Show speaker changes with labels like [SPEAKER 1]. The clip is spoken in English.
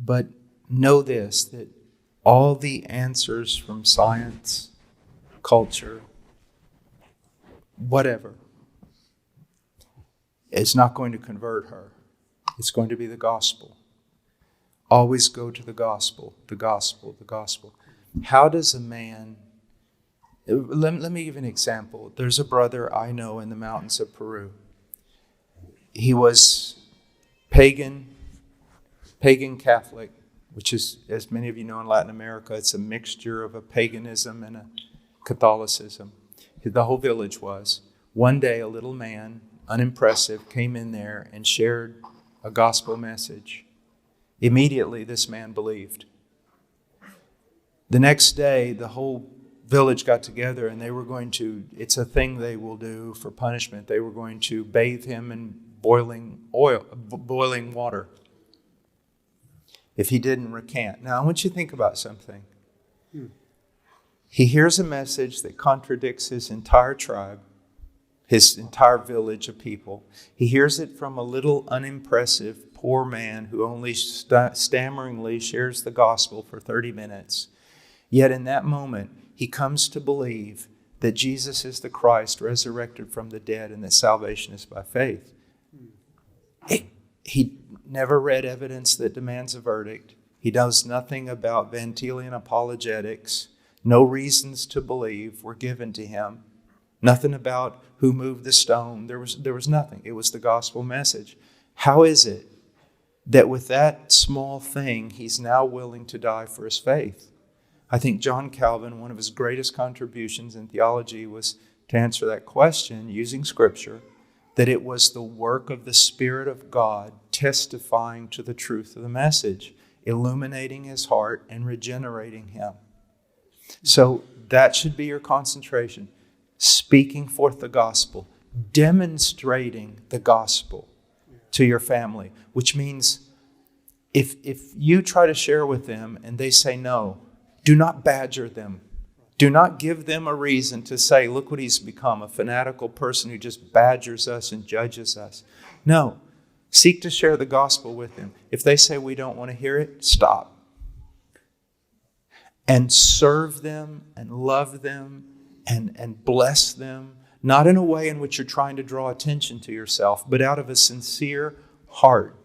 [SPEAKER 1] But know this, that all the answers from science, culture, whatever, is not going to convert her. It's going to be the gospel. Always go to the gospel, the gospel, the gospel. How does a man... Let me give an example. There's a brother I know in the mountains of Peru. He was pagan Catholic, which is, as many of you know, in Latin America, it's a mixture of a paganism and a Catholicism. The whole village was. One day, a little man, unimpressive, came in there and shared a gospel message. Immediately, this man believed. The next day, the whole village got together and they were going to, it's a thing they will do for punishment, they were going to bathe him in boiling water if he didn't recant. Now, I want you to think about something. He hears a message that contradicts his entire tribe, his entire village of people. He hears it from a little unimpressive poor man who only stammeringly shares the gospel for 30 minutes. Yet in that moment, he comes to believe that Jesus is the Christ resurrected from the dead and that salvation is by faith. He never read evidence that demands a verdict. He knows nothing about Van Tilian apologetics. No reasons to believe were given to him. Nothing about who moved the stone. There was nothing. It was the gospel message. How is it that with that small thing, he's now willing to die for his faith? I think John Calvin, one of his greatest contributions in theology, was to answer that question using Scripture, that it was the work of the Spirit of God testifying to the truth of the message, illuminating his heart and regenerating him. So that should be your concentration. Speaking forth the gospel, demonstrating the gospel to your family, which means if you try to share with them and they say no, do not badger them. Do not give them a reason to say, look what he's become, a fanatical person who just badgers us and judges us. No, seek to share the gospel with them. If they say we don't want to hear it, stop. And serve them and love them and bless them, not in a way in which you're trying to draw attention to yourself, but out of a sincere heart.